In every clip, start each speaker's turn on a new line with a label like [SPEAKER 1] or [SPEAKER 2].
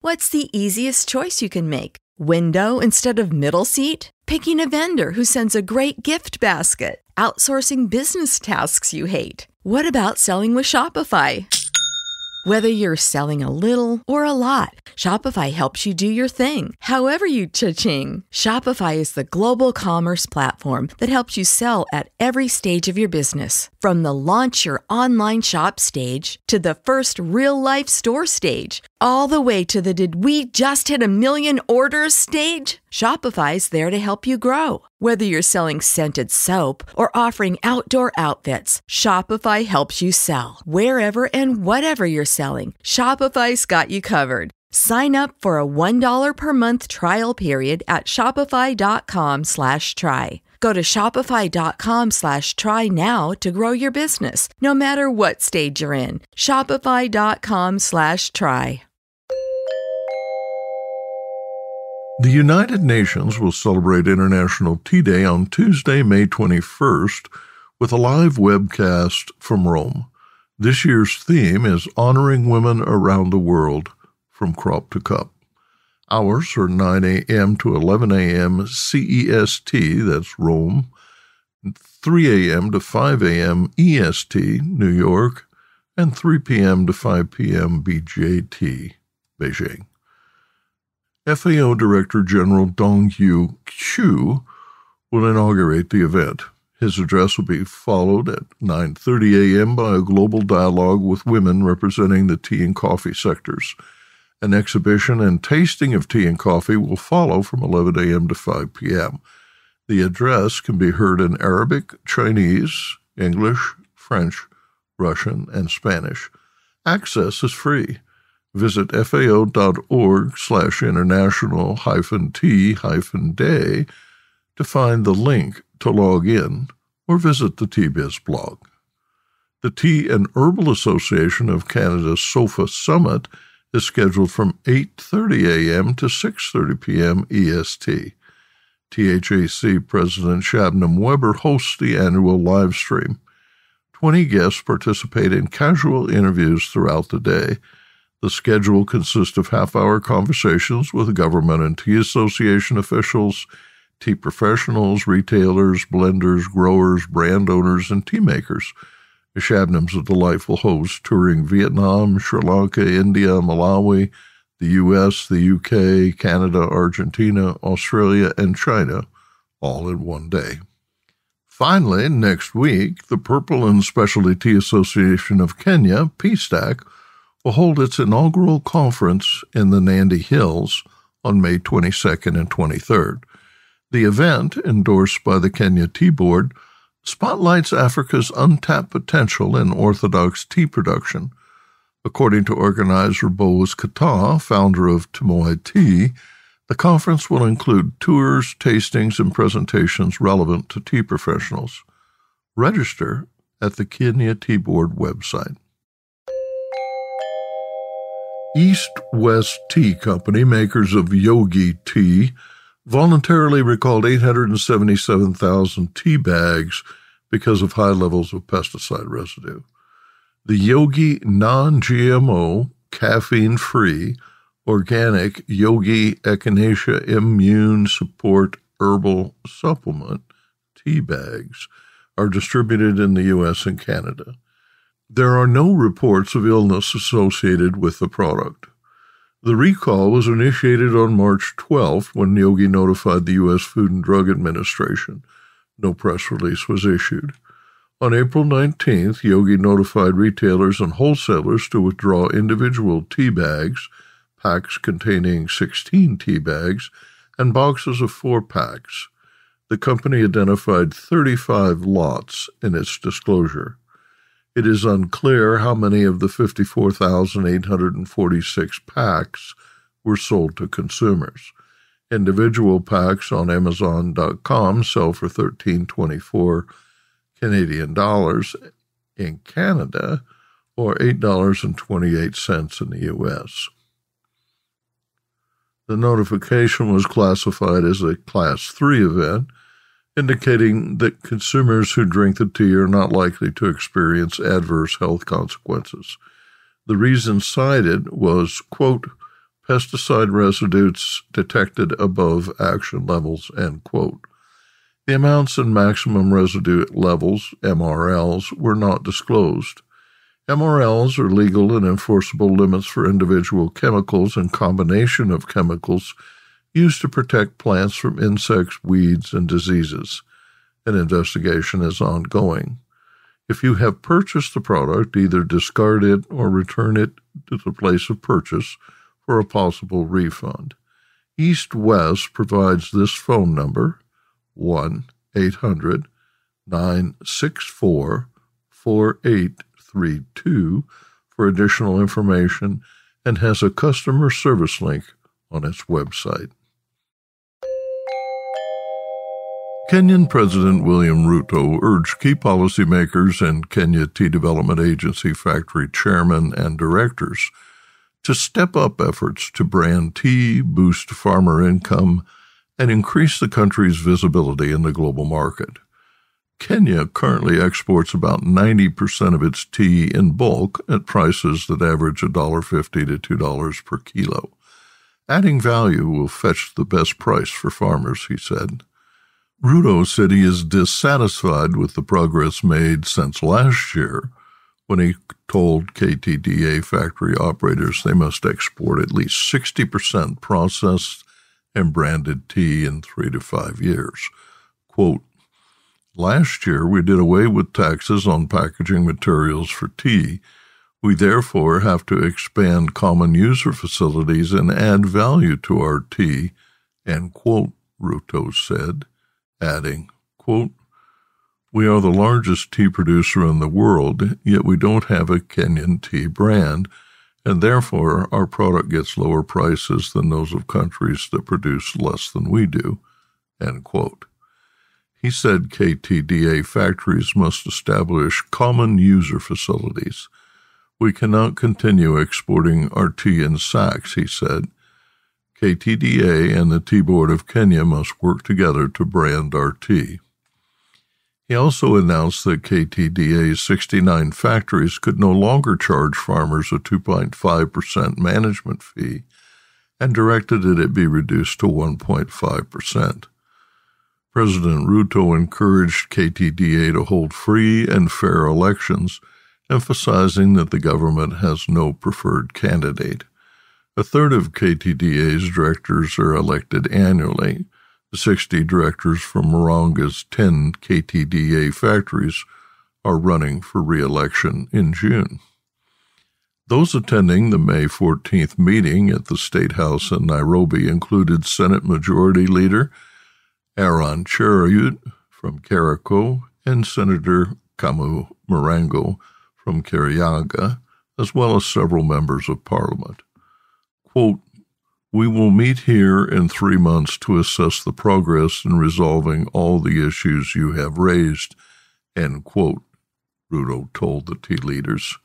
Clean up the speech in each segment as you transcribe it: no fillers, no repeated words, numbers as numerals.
[SPEAKER 1] What's the easiest choice you can make? Window instead of middle seat? Picking a vendor who sends a great gift basket? Outsourcing business tasks you hate? What about selling with Shopify? Whether you're selling a little or a lot, Shopify helps you do your thing, however you cha-ching. Shopify is the global commerce platform that helps you sell at every stage of your business. From the launch your online shop stage to the first real-life store stage, all the way to the did we just hit a million orders stage. Shopify's there to help you grow. Whether you're selling scented soap or offering outdoor outfits, Shopify helps you sell. Wherever and whatever you're selling, Shopify's got you covered. Sign up for a $1 per month trial period at shopify.com/try. Go to shopify.com/try now to grow your business, no matter what stage you're in. Shopify.com/try.
[SPEAKER 2] The United Nations will celebrate International Tea Day on Tuesday, May 21st, with a live webcast from Rome. This year's theme is Honoring Women Around the World, from Crop to Cup. Hours are 9 a.m. to 11 a.m. CEST, that's Rome, 3 a.m. to 5 a.m. EST, New York, and 3 p.m. to 5 p.m. BJT, Beijing. FAO Director General Dong-Yu Chu will inaugurate the event. His address will be followed at 9:30 a.m. by a global dialogue with women representing the tea and coffee sectors. An exhibition and tasting of tea and coffee will follow from 11 a.m. to 5 p.m. The address can be heard in Arabic, Chinese, English, French, Russian, and Spanish. Access is free. Visit fao.org/international-tea-day to find the link to log in or visit the TBiz blog. The Tea and Herbal Association of Canada's SOFA Summit is scheduled from 8:30 a.m. to 6:30 p.m. EST. THAC President Shabnam Weber hosts the annual live stream. 20 guests participate in casual interviews throughout the day. The schedule consists of half-hour conversations with government and tea association officials, tea professionals, retailers, blenders, growers, brand owners, and tea makers. Shabnam's a delightful host, touring Vietnam, Sri Lanka, India, Malawi, the U.S., the U.K., Canada, Argentina, Australia, and China, all in one day. Finally, next week, the Purple and Specialty Tea Association of Kenya, PSTAC, will hold its inaugural conference in the Nandi Hills on May 22nd and 23rd. The event, endorsed by the Kenya Tea Board, spotlights Africa's untapped potential in orthodox tea production. According to organizer Boaz Kata, founder of Tumoy Tea, the conference will include tours, tastings, and presentations relevant to tea professionals. Register at the Kenya Tea Board website. East West Tea Company, makers of Yogi tea, voluntarily recalled 877,000 tea bags because of high levels of pesticide residue. The Yogi non-GMO, caffeine-free, organic Yogi Echinacea Immune Support Herbal Supplement tea bags are distributed in the U.S. and Canada. There are no reports of illness associated with the product. The recall was initiated on March 12th when Yogi notified the U.S. Food and Drug Administration. No press release was issued. On April 19th, Yogi notified retailers and wholesalers to withdraw individual tea bags, packs containing 16 tea bags, and boxes of 4 packs. The company identified 35 lots in its disclosure. It is unclear how many of the 54,846 packs were sold to consumers. Individual packs on Amazon.com sell for $13.24 Canadian dollars in Canada, or $8.28 in the U.S. The notification was classified as a Class 3 event, indicating that consumers who drink the tea are not likely to experience adverse health consequences. The reason cited was, quote, pesticide residues detected above action levels, end quote. The amounts and maximum residue levels, MRLs, were not disclosed. MRLs are legal and enforceable limits for individual chemicals and combination of chemicals used to protect plants from insects, weeds, and diseases. An investigation is ongoing. If you have purchased the product, either discard it or return it to the place of purchase for a possible refund. East West provides this phone number, 1-800-964-4832, for additional information and has a customer service link on its website. Kenyan President William Ruto urged key policymakers and Kenya Tea Development Agency factory chairmen and directors to step up efforts to brand tea, boost farmer income, and increase the country's visibility in the global market. Kenya currently exports about 90% of its tea in bulk at prices that average $1.50 to $2 per kilo. Adding value will fetch the best price for farmers, he said. Ruto said he is dissatisfied with the progress made since last year when he told KTDA factory operators they must export at least 60% processed and branded tea in 3 to 5 years. Quote, "Last year we did away with taxes on packaging materials for tea. We therefore have to expand common user facilities and add value to our tea," end quote, Ruto said, adding, quote, "We are the largest tea producer in the world, yet we don't have a Kenyan tea brand, and therefore our product gets lower prices than those of countries that produce less than we do," end quote. He said KTDA factories must establish common user facilities. "We cannot continue exporting our tea in sacks," he said. KTDA and the Tea Board of Kenya must work together to brand our tea. He also announced that KTDA's 69 factories could no longer charge farmers a 2.5% management fee and directed that it be reduced to 1.5%. President Ruto encouraged KTDA to hold free and fair elections, emphasizing that the government has no preferred candidate. A third of KTDA's directors are elected annually. The 60 directors from Moranga's 10 KTDA factories are running for re-election in June. Those attending the May 14th meeting at the State House in Nairobi included Senate Majority Leader Aaron Cheruiyot from Kericho and Senator Kamu Marango from Kirinyaga, as well as several members of Parliament. Quote, "We will meet here in 3 months to assess the progress in resolving all the issues you have raised," end quote, Ruto told the tea leaders.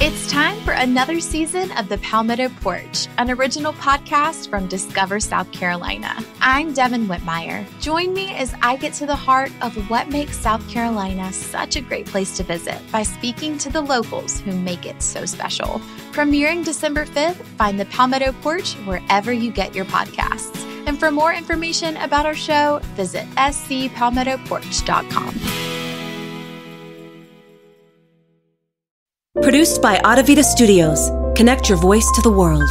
[SPEAKER 3] It's time for another season of the Palmetto Porch, an original podcast from Discover South Carolina. I'm Devin Whitmire. Join me as I get to the heart of what makes South Carolina such a great place to visit by speaking to the locals who make it so special. Premiering December 5th, find the Palmetto Porch wherever you get your podcasts. And for more information about our show, visit scpalmettoporch.com.
[SPEAKER 4] Produced by Audavita Studios. Connect your voice to the world.